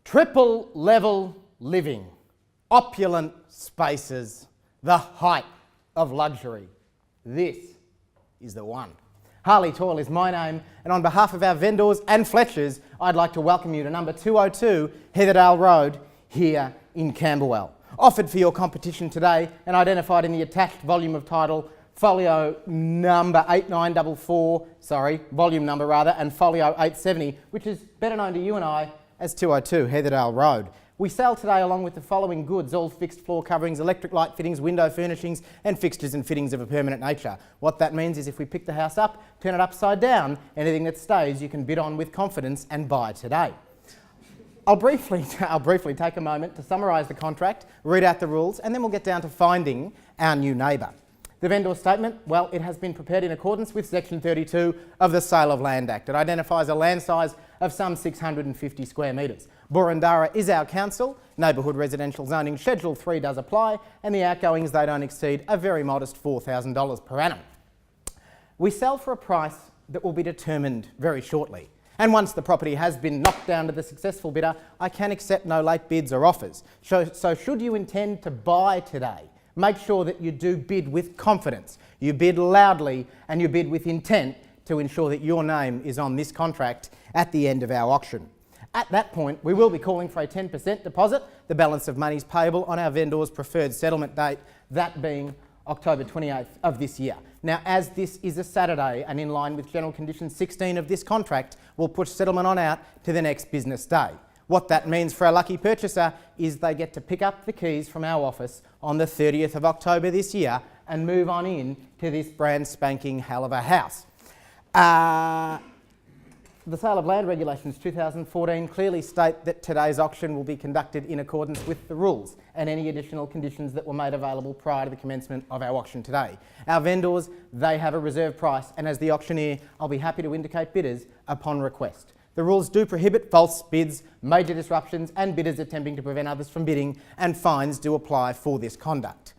Triple level living, opulent spaces, the height of luxury. This is the one. Harley Toyle is my name, and on behalf of our vendors and Fletchers, I'd like to welcome you to number 202 Heatherdale Road here in Camberwell. Offered for your competition today and identified in the attached volume of title, folio number 8944, volume number rather, and folio 870, which is better known to you and I as 202 Heatherdale Road. We sell today along with the following goods, all fixed floor coverings, electric light fittings, window furnishings and fixtures and fittings of a permanent nature. What that means is if we pick the house up, turn it upside down, anything that stays you can bid on with confidence and buy today. I'll briefly take a moment to summarise the contract, read out the rules, and then we'll get down to finding our new neighbour. The vendor statement, well, it has been prepared in accordance with Section 32 of the Sale of Land Act. It identifies a land size of some 650 square metres. Burundara is our council, neighbourhood residential zoning Schedule 3 does apply, and the outgoings, they don't exceed a very modest $4,000 per annum. We sell for a price that will be determined very shortly. And once the property has been knocked down to the successful bidder, I can accept no late bids or offers. So should you intend to buy today, make sure that you do bid with confidence. You bid loudly and you bid with intent to ensure that your name is on this contract at the end of our auction. At that point, we will be calling for a 10% deposit. The balance of money is payable on our vendor's preferred settlement date, that being October 28th of this year. Now, as this is a Saturday and in line with General Condition 16 of this contract, we'll push settlement on out to the next business day. What that means for a lucky purchaser is they get to pick up the keys from our office on the 30th of October this year and move on in to this brand spanking hell of a house. The Sale of Land Regulations 2014 clearly state that today's auction will be conducted in accordance with the rules and any additional conditions that were made available prior to the commencement of our auction today. Our vendors, they have a reserve price, and as the auctioneer, I'll be happy to indicate bidders upon request. The rules do prohibit false bids, major disruptions and bidders attempting to prevent others from bidding, and fines do apply for this conduct.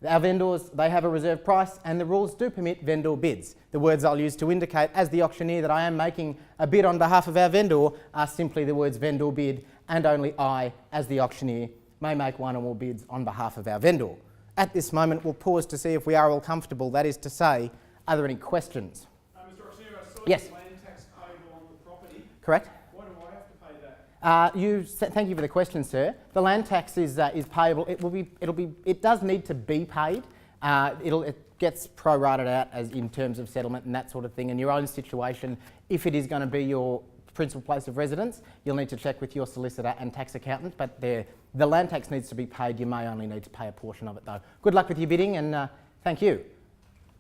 Our vendors, they have a reserve price and the rules do permit vendor bids. The words I'll use to indicate as the auctioneer that I am making a bid on behalf of our vendor are simply the words vendor bid, and only I, as the auctioneer, may make one or more bids on behalf of our vendor. At this moment, we'll pause to see if we are all comfortable. That is to say, are there any questions? Mr. Auctioneer, I saw yes. the land tax payable on the property. Correct. Why do I have to pay that? Thank you for the question, sir. The land tax is payable. It does need to be paid. It gets prorated out as in terms of settlement and that sort of thing. In your own situation, if it is going to be your principal place of residence, you'll need to check with your solicitor and tax accountant. But the land tax needs to be paid. You may only need to pay a portion of it, though. Good luck with your bidding, and thank you.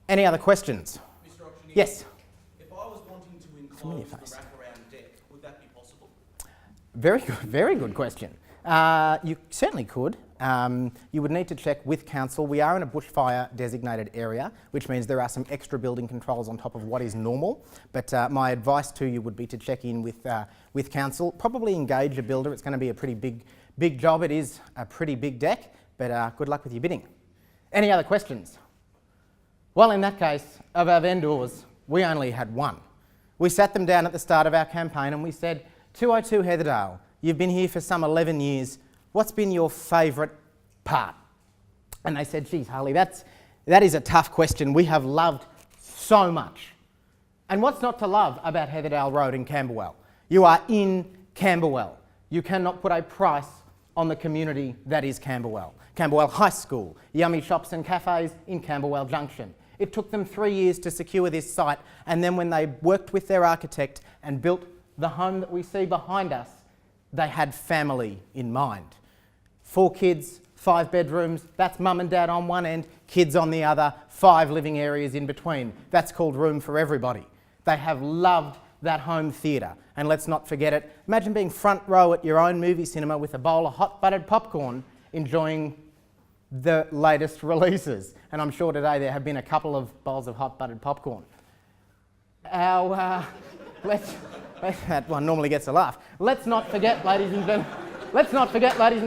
Any other questions? Mr. Auctioneer, yes. If I was wanting to enclose the wraparound deck, would that be possible? Very good question. You certainly could. You would need to check with council. We are in a bushfire designated area, which means there are some extra building controls on top of what is normal. But my advice to you would be to check in with council. Probably engage a builder. It's going to be a pretty big job. It is a pretty big deck, but good luck with your bidding. Any other questions? Well, in that case, of our vendors, we only had one. We sat them down at the start of our campaign and we said, 202 Heatherdale, you've been here for some 11 years. What's been your favourite part? And they said, geez, Harley, that is a tough question. We have loved so much. And what's not to love about Heatherdale Road in Camberwell? You are in Camberwell. You cannot put a price on the community that is Camberwell. Camberwell High School, yummy shops and cafes in Camberwell Junction. It took them 3 years to secure this site, and then when they worked with their architect and built the home that we see behind us, they had family in mind. 4 kids, 5 bedrooms, that's mum and dad on one end, kids on the other, 5 living areas in between. That's called room for everybody. They have loved that home theatre. And let's not forget it, imagine being front row at your own movie cinema with a bowl of hot buttered popcorn, enjoying the latest releases. And I'm sure today there have been a couple of bowls of hot buttered popcorn. That one normally gets a laugh. Let's not forget, ladies and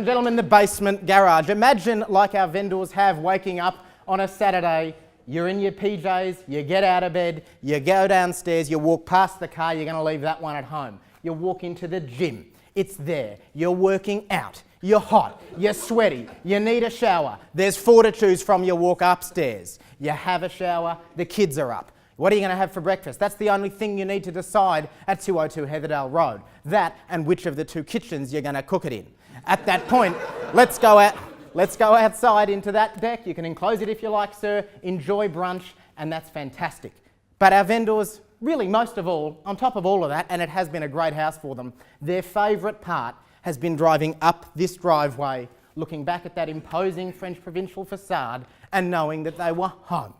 gentlemen, the basement garage. Imagine, like our vendors have, waking up on a Saturday, you're in your PJs, you get out of bed, you go downstairs, you walk past the car, you're going to leave that one at home. You walk into the gym. It's there. You're working out. You're hot. You're sweaty. You need a shower. There's 4 to choose from. You walk upstairs. You have a shower. The kids are up. What are you going to have for breakfast? That's the only thing you need to decide at 202 Heatherdale Road. That and which of the 2 kitchens you're going to cook it in. At that point, let's go outside into that deck. You can enclose it if you like, sir. Enjoy brunch, and that's fantastic. But our vendors, really most of all, on top of all of that, and it has been a great house for them, their favourite part has been driving up this driveway, looking back at that imposing French provincial facade and knowing that they were home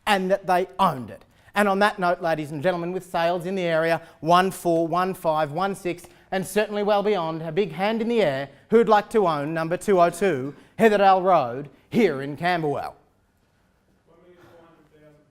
and that they owned it. And on that note, ladies and gentlemen, with sales in the area 14, 15, 16 and certainly well beyond, a big hand in the air, who'd like to own number 202 Heatherdale Road here in Camberwell?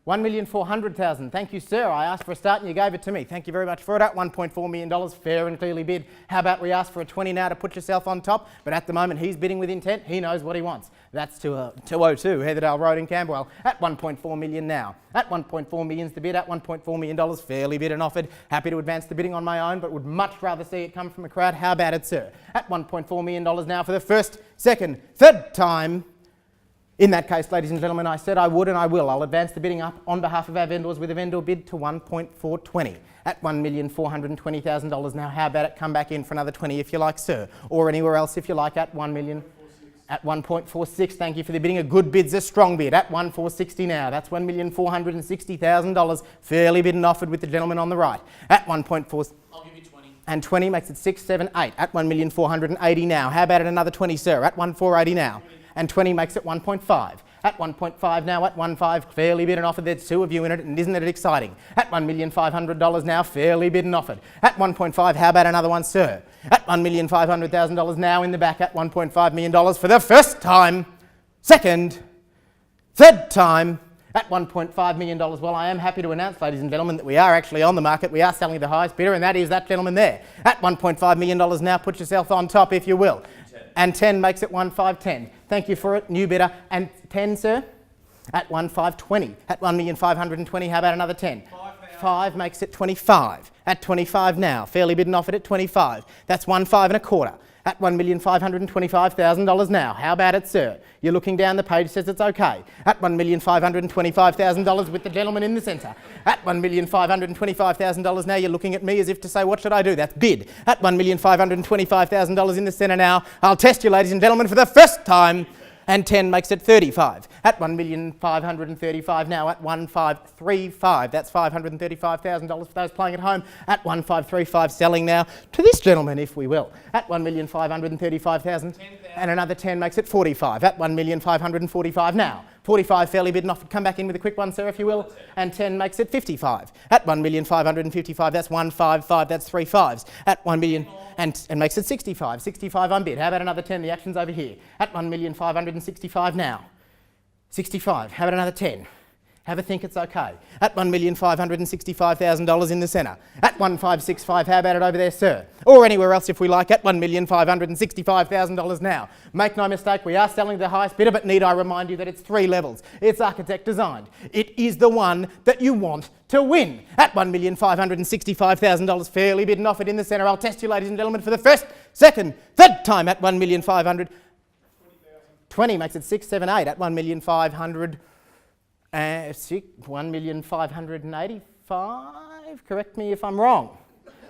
1,400,000. Thank you, sir. I asked for a start and you gave it to me. Thank you very much for it. At $1.4 million, fair and clearly bid. How about we ask for a 20 now to put yourself on top? But at the moment, he's bidding with intent. He knows what he wants. That's 202 Heatherdale Road in Camberwell at $1.4 million now. At $1.4 million's the bid. At $1.4 million, fairly bid and offered. Happy to advance the bidding on my own, but would much rather see it come from a crowd. How about it, sir? At $1.4 million now for the first, second, third time. In that case, ladies and gentlemen, I said I would and I will. I'll advance the bidding up on behalf of our vendors with a vendor bid to 1.420 at $1,420,000 now. How about it? Come back in for another 20 if you like, sir, or anywhere else if you like at 1 million. At 1.46, thank you for the bidding. A good bid's a strong bid. At 1.460 now. That's $1,460,000. Fairly bid and offered with the gentleman on the right. At 1.4. I'll give you 20. And 20 makes it 6, 7, 8. At 1,480 now. How about it? Another 20, sir. At 1.480 now. And 20 makes it 1.5. At 1.5 now, at 1.5, fairly bid and offered. There's 2 of you in it, and isn't it exciting? At $1,500,000 now, fairly bid and offered. At 1.5, how about another one, sir? At $1,500,000 now in the back at $1.5 million for the first time, second, third time, at $1.5 million. Well, I am happy to announce, ladies and gentlemen, that we are actually on the market. We are selling the highest bidder, and that is that gentleman there. At $1.5 million now, put yourself on top, if you will. And 10 makes it 1,510. Thank you for it, new bidder. And 10, sir? At 1,520. At 1,520, how about another 10? 5 makes it 25. At 25 now, fairly bid and offered at 25. That's 1,525. At $1,525,000 now. How about it, sir? You're looking down the page, says it's okay. At $1,525,000 with the gentleman in the centre. At $1,525,000 now, you're looking at me as if to say, what should I do? That's bid. At $1,525,000 in the centre now. I'll test you, ladies and gentlemen, for the first time. And 10 makes it 35. At $1,535,000 now. At 1,535. That's $535,000 for those playing at home. At 1,535 selling now to this gentleman, if we will. At $1,535,000. And another 10 makes it 45. At $1,545 now. 45 fairly bid and offered. Come back in with a quick one, sir, if you will. And 10 makes it 55. At $1,555, that's 155. That's 3 5s. At 1 million. And makes it 65. 65 unbid. How about another 10? The action's over here. At $1,565 now. 65. How about another 10? Have a think, it's okay. At $1,565,000 in the centre. At 1,565, how about it over there, sir? Or anywhere else if we like. At $1,565,000 now. Make no mistake, we are selling the highest bidder, but need I remind you that it's 3 levels. It's architect designed. It is the one that you want to win. At $1,565,000, fairly bid and offered in the centre. I'll test you, ladies and gentlemen, for the first, second, third time at $1,500,000. 20 makes it 6, 7, 8. At $1,500,000. 1,585. Correct me if I'm wrong.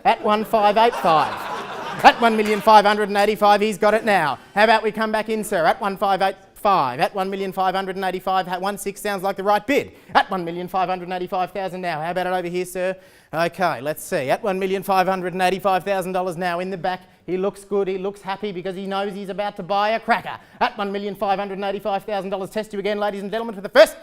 At 1,585. At 1,585, he's got it now. How about we come back in, sir? At 1,585. At 1,585. 16 sounds like the right bid. At 1,585,000 now. How about it over here, sir? Okay, let's see. At $1,585,000 now in the back. He looks good, he looks happy because he knows he's about to buy a cracker. At $1,585,000. Test you again, ladies and gentlemen, for the first,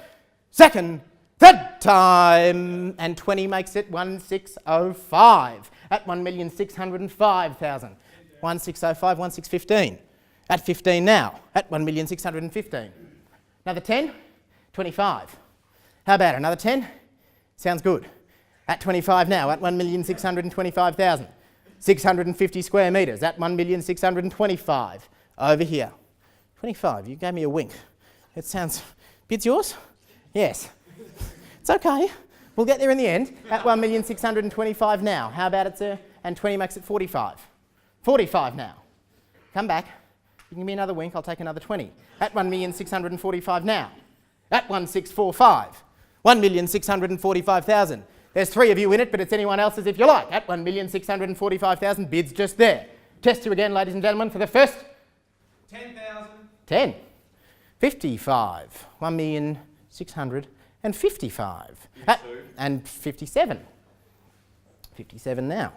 second, third time. And 20 makes it 1,605. At $1,605,000. 1,605, 1,615. At 15 now. At $1,615,000. Another 10, 25. How about it? Another 10? Sounds good. At 25 now. At $1,625,000. 650 square metres. At $1,625,000. Over here. 25. You gave me a wink. It sounds... Bid's yours? Yes. It's okay. We'll get there in the end. At $1,625,000 now. How about it, sir? And 20 makes it 45. 45 now. Come back. You can give me another wink, I'll take another 20. At 1,645,000 now. At 1,645. 1,645,000. There's 3 of you in it, but it's anyone else's if you like. At 1,645,000, bids just there. Test you again, ladies and gentlemen, for the first. 10,000. 10. 55. 1,655,000. And 57. 57 now.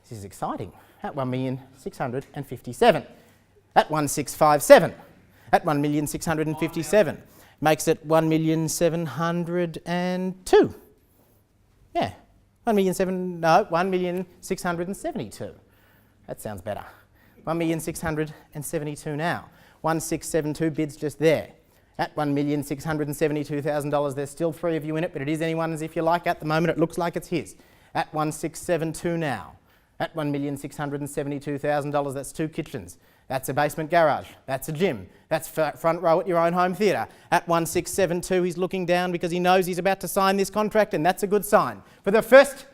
This is exciting. At 1,657,000. At 1,657,000. At 1,657,000. Makes it 1,702,000. Yeah. 1,672,000. That sounds better. 1,672,000 now. 1,672 bids just there. At $1,672,000, there's still 3 of you in it, but it is anyone's if you like. At the moment, it looks like it's his. At 1,672 now. At $1,672,000, that's 2 kitchens. That's a basement garage. That's a gym. That's front row at your own home theatre. At 1,672, he's looking down because he knows he's about to sign this contract, and that's a good sign. For the first,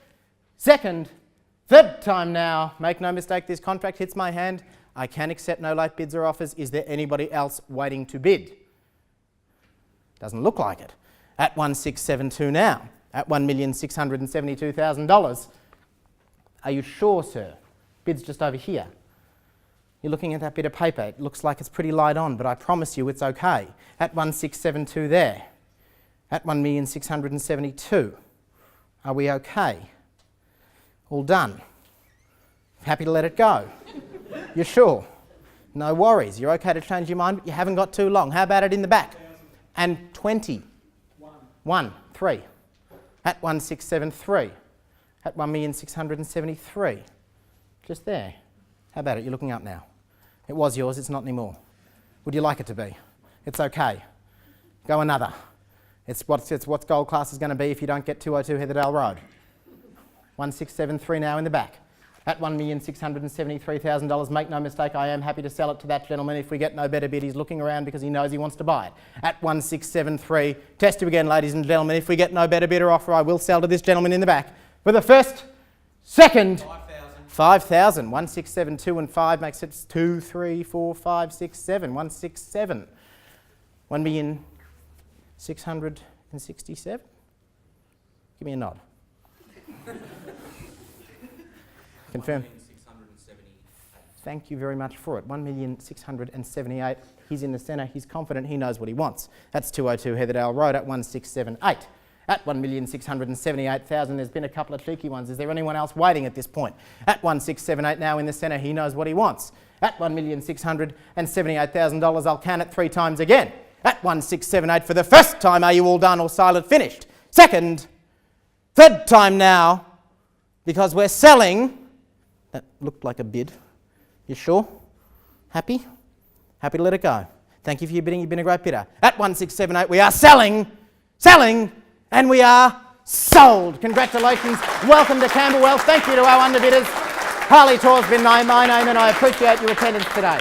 second, third time now, make no mistake, this contract hits my hand. I can accept no late bids or offers. Is there anybody else waiting to bid? Doesn't look like it. At 1,672 now. At $1,672,000. Are you sure, sir? Bid's just over here. You're looking at that bit of paper. It looks like it's pretty light on, but I promise you it's okay. At 1,672 there. At 1,672,000. Are we okay? All done. Happy to let it go? You're sure? No worries. You're okay to change your mind, but you haven't got too long. How about it in the back? And 20. 1. 3. At 1,673. At 1,673,000. Just there. How about it? You're looking up now. It was yours, it's not anymore. Would you like it to be? It's okay. Go another. It's what gold class is going to be if you don't get 202 Heatherdale Road. 1,673 now in the back. At $1,673,000, make no mistake, I am happy to sell it to that gentleman. If we get no better bid, he's looking around because he knows he wants to buy it. At 1,673, test you again, ladies and gentlemen. If we get no better bid or offer, I will sell to this gentleman in the back. For the first, second, 5,000. 1,672 and 5 makes it 2, 3, 4, 5, 6, 7. 167. 1,667. Give me a nod. Confirm. 1,678. Thank you very much for it. 1,678,000. He's in the centre. He's confident. He knows what he wants. That's 202 Heatherdale Road at 1,678. At 1,678,000, there's been a couple of cheeky ones. Is there anyone else waiting at this point? At 1,678 now in the centre, he knows what he wants. At $1,678,000, I'll count it 3 times again. At 1,678 for the first time, are you all done or silent finished? Second, third time now, because we're selling. That looked like a bid. You sure? Happy? Happy to let it go. Thank you for your bidding. You've been a great bidder. At 1,678, we are selling, and we are sold. Congratulations. Welcome to Camberwell. Thank you to our underbidders. Harley Toyle's been my name, and I appreciate your attendance today.